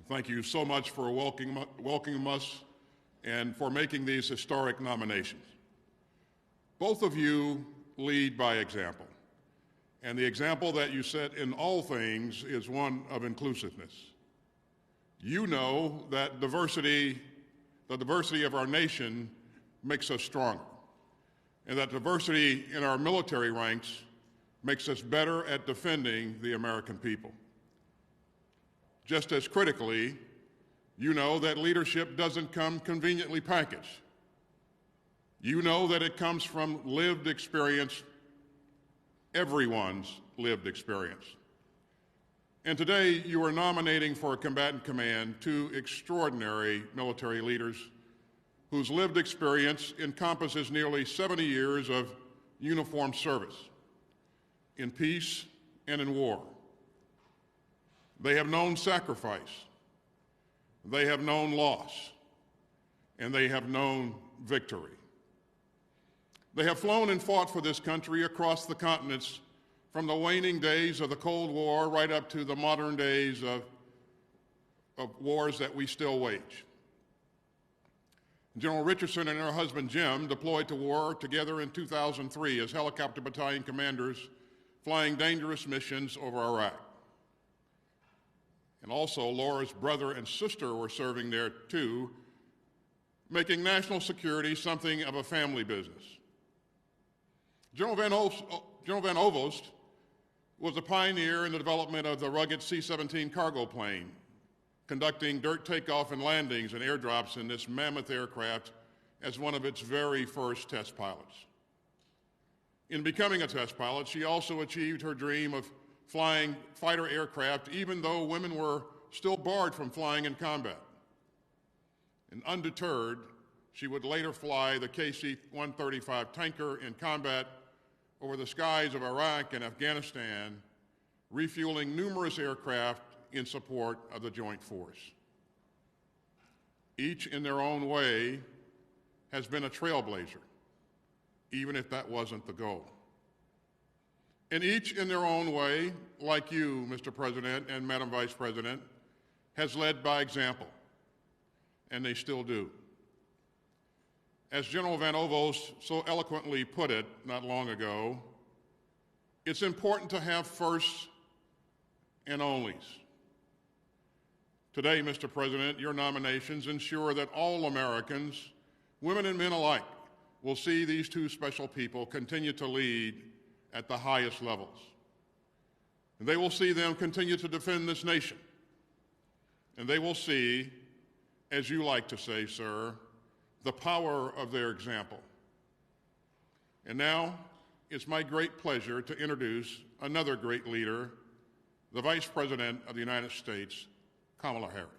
Thank you so much for welcoming us and for making these historic nominations. Both of you lead by example, and the example that you set in all things is one of inclusiveness. You know that the diversity of our nation makes us stronger, and that diversity in our military ranks makes us better at defending the American people. Just as critically, you know that leadership doesn't come conveniently packaged. You know that it comes from lived experience, everyone's lived experience. And today, you are nominating for a combatant command two extraordinary military leaders whose lived experience encompasses nearly 70 years of uniformed service in peace and in war. They have known sacrifice, they have known loss, and they have known victory. They have flown and fought for this country across the continents from the waning days of the Cold War right up to the modern days of wars that we still wage. General Richardson and her husband Jim deployed to war together in 2003 as helicopter battalion commanders flying dangerous missions over Iraq. And also Laura's brother and sister were serving there too, making national security something of a family business. General Van Ovost was a pioneer in the development of the rugged C-17 cargo plane, conducting dirt takeoff and landings and airdrops in this mammoth aircraft as one of its very first test pilots. In becoming a test pilot, she also achieved her dream of flying fighter aircraft, even though women were still barred from flying in combat. And undeterred, she would later fly the KC-135 tanker in combat over the skies of Iraq and Afghanistan, refueling numerous aircraft in support of the joint force. Each in their own way has been a trailblazer, even if that wasn't the goal. And each in their own way, like you, Mr. President and Madam Vice President, has led by example, and they still do. As General Van Ovost so eloquently put it not long ago, it's important to have firsts and onlys. Today, Mr. President, your nominations ensure that all Americans, women and men alike, will see these two special people continue to lead at the highest levels. And they will see them continue to defend this nation. And they will see, as you like to say, sir, the power of their example. And now, it's my great pleasure to introduce another great leader, the Vice President of the United States, Kamala Harris.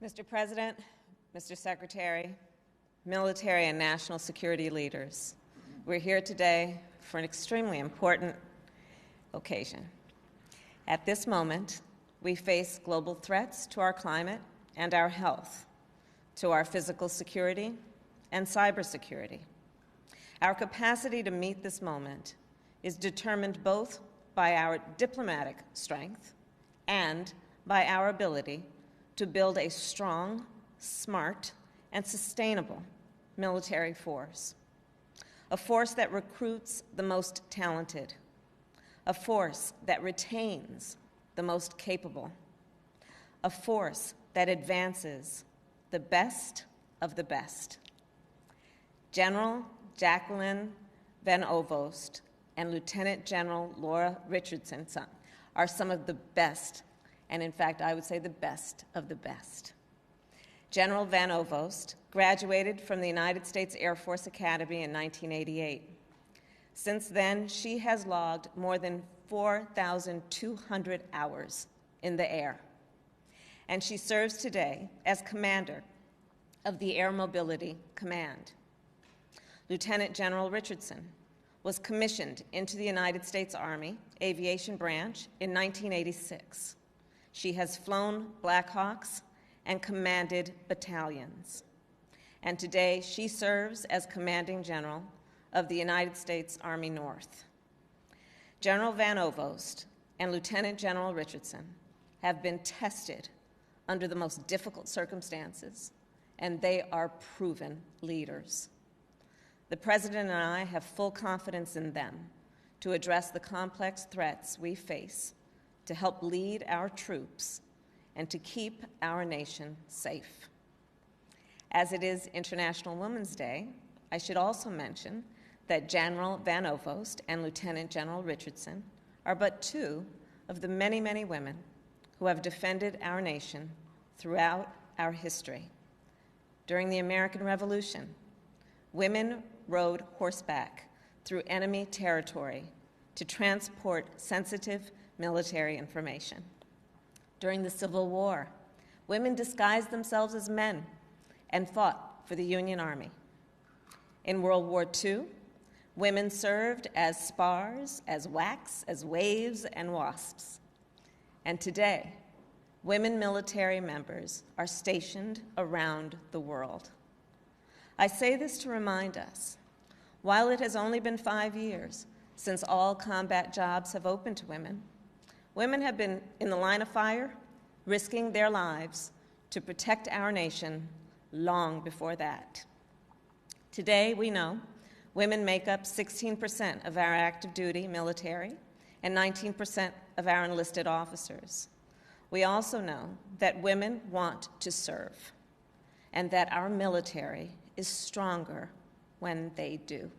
Mr. President, Mr. Secretary, military and national security leaders, we're here today for an extremely important occasion. At this moment, we face global threats to our climate and our health, to our physical security and cybersecurity. Our capacity to meet this moment is determined both by our diplomatic strength and by our ability to build a strong, smart, and sustainable military force. A force that recruits the most talented. A force that retains the most capable. A force that advances the best of the best. General Jacqueline Van Ovost and Lieutenant General Laura Richardson are some of the best, and in fact, I would say the best of the best. General Van Ovost graduated from the United States Air Force Academy in 1988. Since then, she has logged more than 4,200 hours in the air. And she serves today as commander of the Air Mobility Command. Lieutenant General Richardson was commissioned into the United States Army Aviation Branch in 1986. She has flown Black Hawks and commanded battalions. And today she serves as Commanding General of the United States Army North. General Van Ovost and Lieutenant General Richardson have been tested under the most difficult circumstances, and they are proven leaders. The President and I have full confidence in them to address the complex threats we face, to help lead our troops, and to keep our nation safe. As it is International Women's Day, I should also mention that General Van Ovost and Lieutenant General Richardson are but two of the many, many women who have defended our nation throughout our history. During the American Revolution, women rode horseback through enemy territory to transport sensitive military information. During the Civil War, women disguised themselves as men and fought for the Union Army. In World War II, women served as spars, as whacks, as waves, and wasps. And today, women military members are stationed around the world. I say this to remind us, while it has only been 5 years since all combat jobs have opened to women, women have been in the line of fire, risking their lives to protect our nation long before that. Today, we know women make up 16% of our active duty military and 19% of our enlisted officers. We also know that women want to serve and that our military is stronger when they do.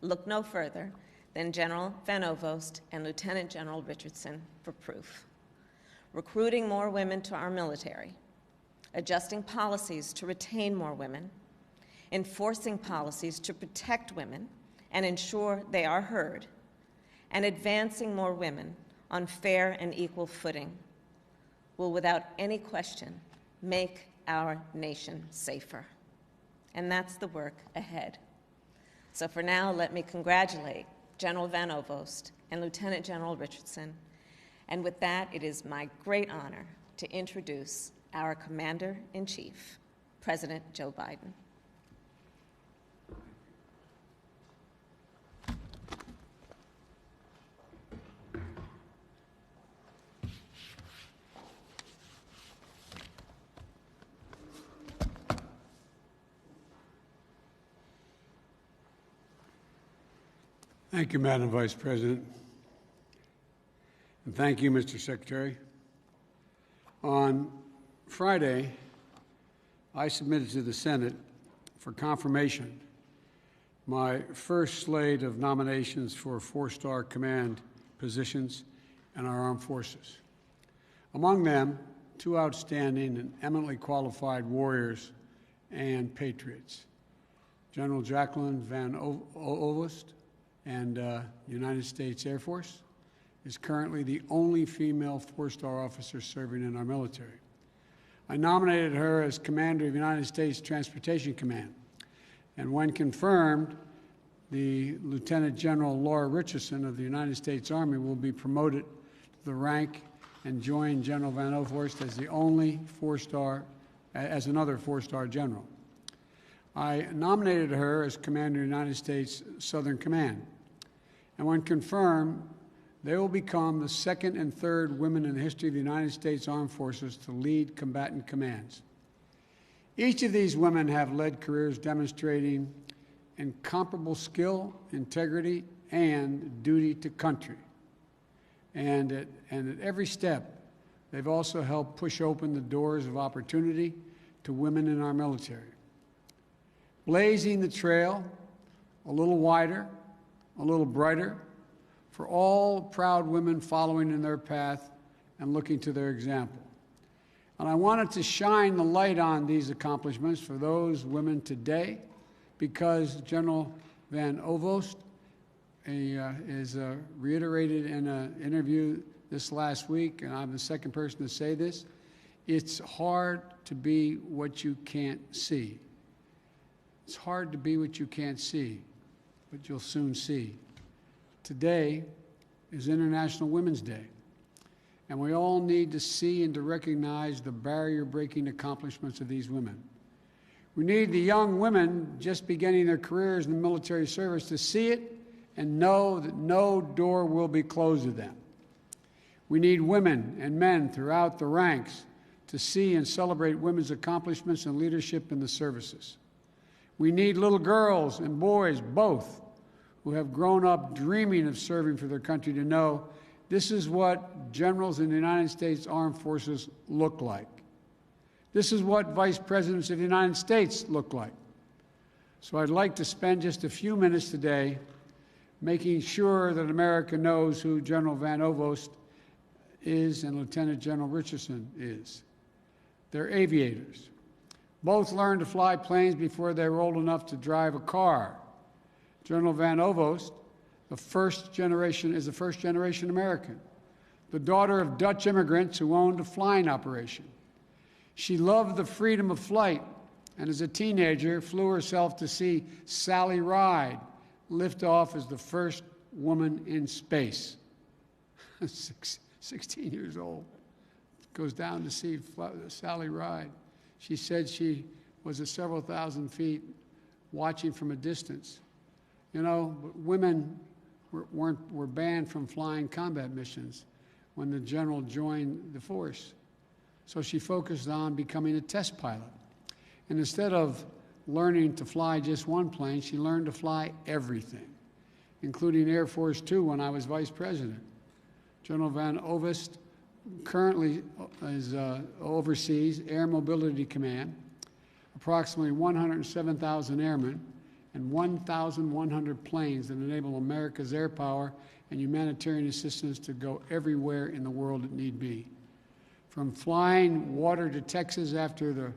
Look no further than General Van Ovost and Lieutenant General Richardson for proof. Recruiting more women to our military, adjusting policies to retain more women, enforcing policies to protect women and ensure they are heard, and advancing more women on fair and equal footing will without any question make our nation safer. And that's the work ahead. So for now, let me congratulate General Van Ovost and Lieutenant General Richardson. And with that, it is my great honor to introduce our Commander-in-Chief, President Joe Biden. Thank you, Madam Vice President. And thank you, Mr. Secretary. On Friday, I submitted to the Senate for confirmation my first slate of nominations for four-star command positions in our armed forces. Among them, two outstanding and eminently qualified warriors and patriots, General Jacqueline Van Ovost, and United States Air Force, is currently the only female four-star officer serving in our military. I nominated her as Commander of United States Transportation Command, and when confirmed, the Lieutenant General Laura Richardson of the United States Army will be promoted to the rank and join General Van Ovost as the only another four-star general. I nominated her as Commander of the United States Southern Command, and when confirmed, they will become the second and third women in the history of the United States Armed Forces to lead combatant commands. Each of these women have led careers demonstrating incomparable skill, integrity, and duty to country. And at every step, they've also helped push open the doors of opportunity to women in our military, blazing the trail a little wider, a little brighter, for all proud women following in their path and looking to their example. And I wanted to shine the light on these accomplishments for those women today, because General Van Ovost is reiterated in an interview this last week, and I'm the second person to say this, it's hard to be what you can't see. It's hard to be what you can't see, but you'll soon see. Today is International Women's Day, and we all need to see and to recognize the barrier-breaking accomplishments of these women. We need the young women just beginning their careers in the military service to see it and know that no door will be closed to them. We need women and men throughout the ranks to see and celebrate women's accomplishments and leadership in the services. We need little girls and boys, both, who have grown up dreaming of serving for their country to know this is what generals in the United States Armed Forces look like. This is what vice presidents of the United States look like. So I'd like to spend just a few minutes today making sure that America knows who General Van Ovost is and Lieutenant General Richardson is. They're aviators. Both learned to fly planes before they were old enough to drive a car. General Van Ovost, is a first-generation American, the daughter of Dutch immigrants who owned a flying operation. She loved the freedom of flight, and as a teenager, flew herself to see Sally Ride lift off as the first woman in space. 16 years old, goes down to see Sally Ride. She said she was at several thousand feet watching from a distance. You know, women were banned from flying combat missions when the general joined the force. So she focused on becoming a test pilot. And instead of learning to fly just one plane, she learned to fly everything, including Air Force Two when I was vice president. General Van Ovost currently oversees Air Mobility Command, approximately 107,000 airmen, and 1,100 planes that enable America's air power and humanitarian assistance to go everywhere in the world it need be. From flying water to Texas after the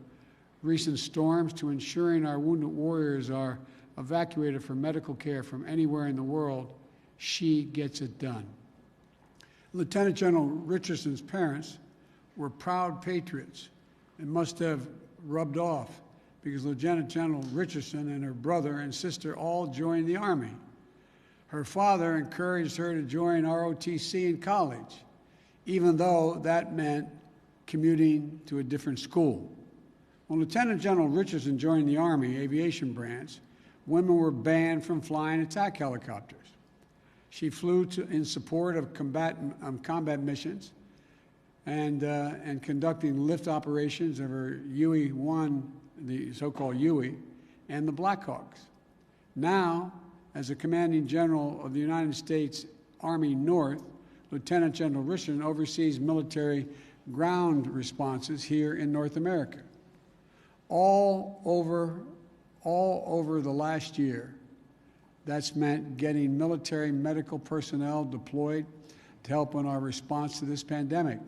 recent storms to ensuring our wounded warriors are evacuated for medical care from anywhere in the world, she gets it done. Lieutenant General Richardson's parents were proud patriots and must have rubbed off because Lieutenant General Richardson and her brother and sister all joined the Army. Her father encouraged her to join ROTC in college, even though that meant commuting to a different school. When Lieutenant General Richardson joined the Army Aviation Branch, women were banned from flying attack helicopters. She flew in support of combat missions and conducting lift operations of her UE-1, the so-called UE, and the Blackhawks. Now, as a commanding general of the United States Army North, Lieutenant General Richardson oversees military ground responses here in North America. All over the last year, that's meant getting military medical personnel deployed to help in our response to this pandemic.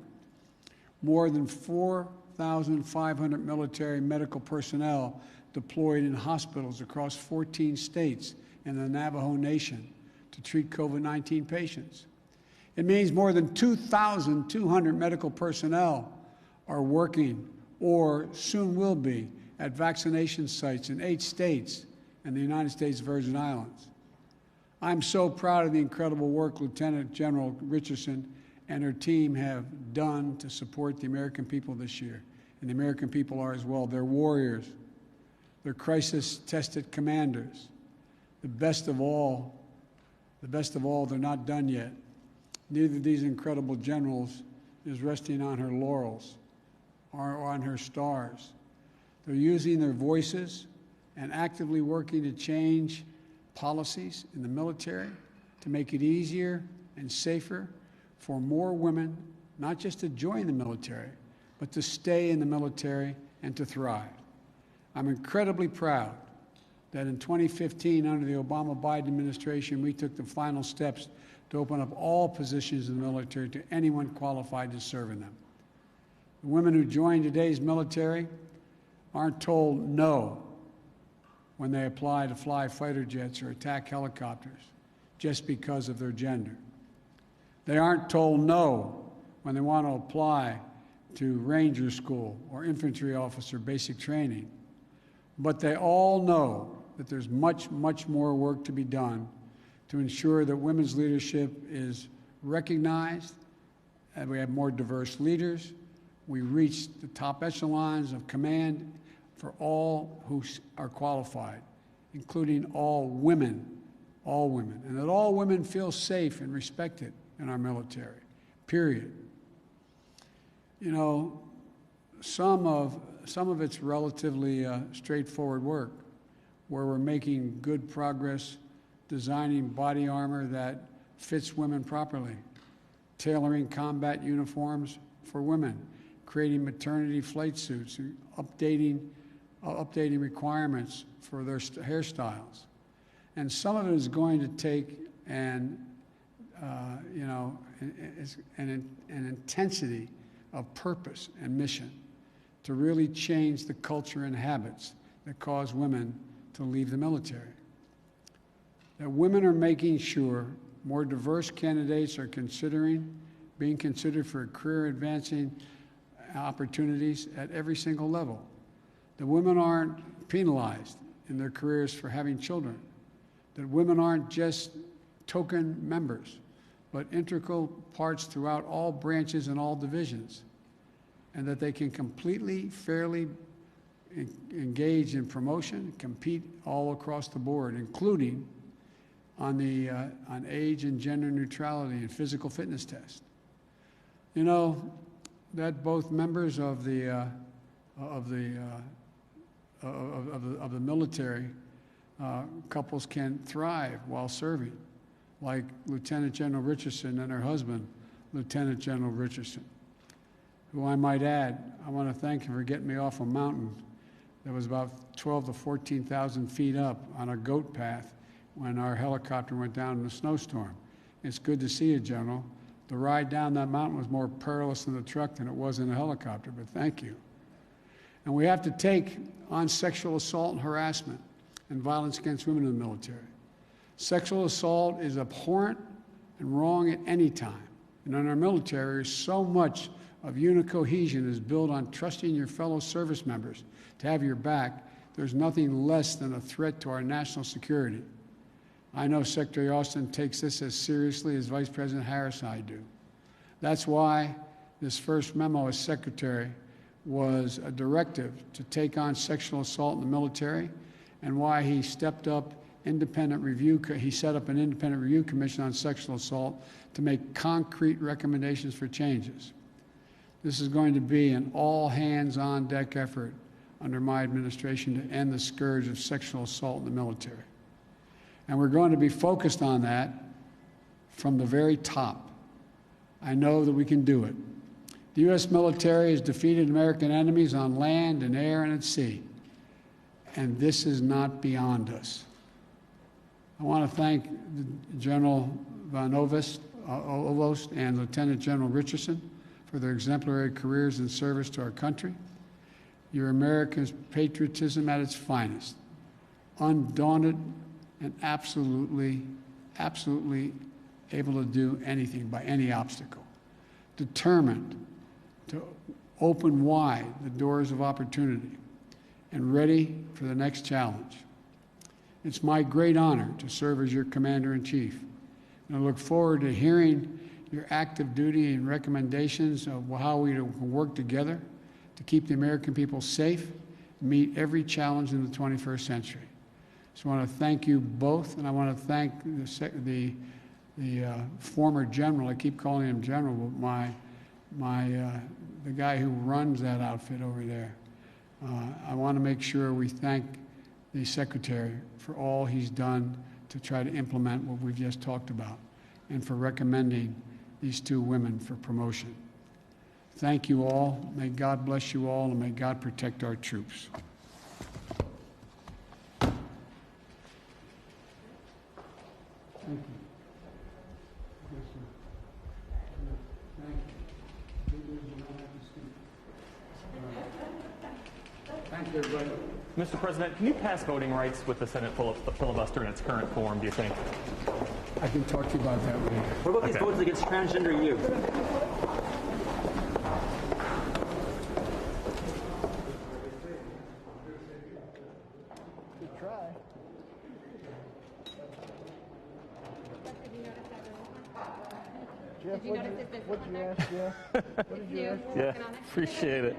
More than 4,500 military medical personnel deployed in hospitals across 14 states and the Navajo Nation to treat COVID-19 patients. It means more than 2,200 medical personnel are working or soon will be at vaccination sites in 8 states and the United States Virgin Islands. I'm so proud of the incredible work Lieutenant General Richardson and her team have done to support the American people this year. And the American people are as well. They're warriors. They're crisis-tested commanders. The best of all, they're not done yet. Neither of these incredible generals is resting on her laurels or on her stars. They're using their voices and actively working to change policies in the military to make it easier and safer for more women, not just to join the military, but to stay in the military and to thrive. I'm incredibly proud that in 2015, under the Obama-Biden administration, we took the final steps to open up all positions in the military to anyone qualified to serve in them. The women who join today's military aren't told no when they apply to fly fighter jets or attack helicopters just because of their gender. They aren't told no when they want to apply to Ranger School or infantry officer basic training. But they all know that there's much, much more work to be done to ensure that women's leadership is recognized, and we have more diverse leaders. We reach the top echelons of command for all who are qualified, including all women, and that all women feel safe and respected in our military, period. You know, some of it's relatively straightforward work, where we're making good progress designing body armor that fits women properly, tailoring combat uniforms for women, creating maternity flight suits, and updating requirements for their hairstyles. And some of it is going to take an intensity of purpose and mission to really change the culture and habits that cause women to leave the military. That women are making sure more diverse candidates are being considered for career advancing opportunities at every single level. That women aren't penalized in their careers for having children. That women aren't just token members, but integral parts throughout all branches and all divisions. And that they can completely, fairly engage in promotion, compete all across the board, including on age and gender neutrality and physical fitness tests. You know, that both members of the military couples can thrive while serving, like Lieutenant General Richardson and her husband, Lieutenant General Richardson, who I might add, I want to thank him for getting me off a mountain that was about 12 to 14,000 feet up on a goat path when our helicopter went down in a snowstorm. It's good to see you, General. The ride down that mountain was more perilous in the truck than it was in the helicopter, but thank you. And we have to take on sexual assault and harassment and violence against women in the military. Sexual assault is abhorrent and wrong at any time. And in our military, so much of unit cohesion is built on trusting your fellow service members to have your back. There's nothing less than a threat to our national security. I know Secretary Austin takes this as seriously as Vice President Harris and I do. That's why this first memo as Secretary was a directive to take on sexual assault in the military, and why he stepped up independent review. He set up an independent review commission on sexual assault to make concrete recommendations for changes. This is going to be an all-hands-on-deck effort under my administration to end the scourge of sexual assault in the military. And we're going to be focused on that from the very top. I know that we can do it. The U.S. military has defeated American enemies on land and air and at sea, and this is not beyond us. I want to thank General Van Ovost and Lieutenant General Richardson for their exemplary careers in service to our country. You're America's patriotism at its finest, undaunted and absolutely able to do anything by any obstacle, determined to open wide the doors of opportunity, and ready for the next challenge. It's my great honor to serve as your Commander-in-Chief, and I look forward to hearing your active duty and recommendations of how we can work together to keep the American people safe and meet every challenge in the 21st century. So I want to thank you both, and I want to thank the former general. I keep calling him general, but the guy who runs that outfit over there. I want to make sure we thank the Secretary for all he's done to try to implement what we've just talked about, and for recommending these two women for promotion. Thank you all. May God bless you all, and may God protect our troops. Thank you. Yes, sir. Thank you. Thank you, everybody. Mr. President, can you pass voting rights with the Senate filibuster in its current form, do you think? I can talk to you about that later. What about these votes against transgender youth? Jeff, what'd you ask, Jeff? What did you ask? Yeah, appreciate it.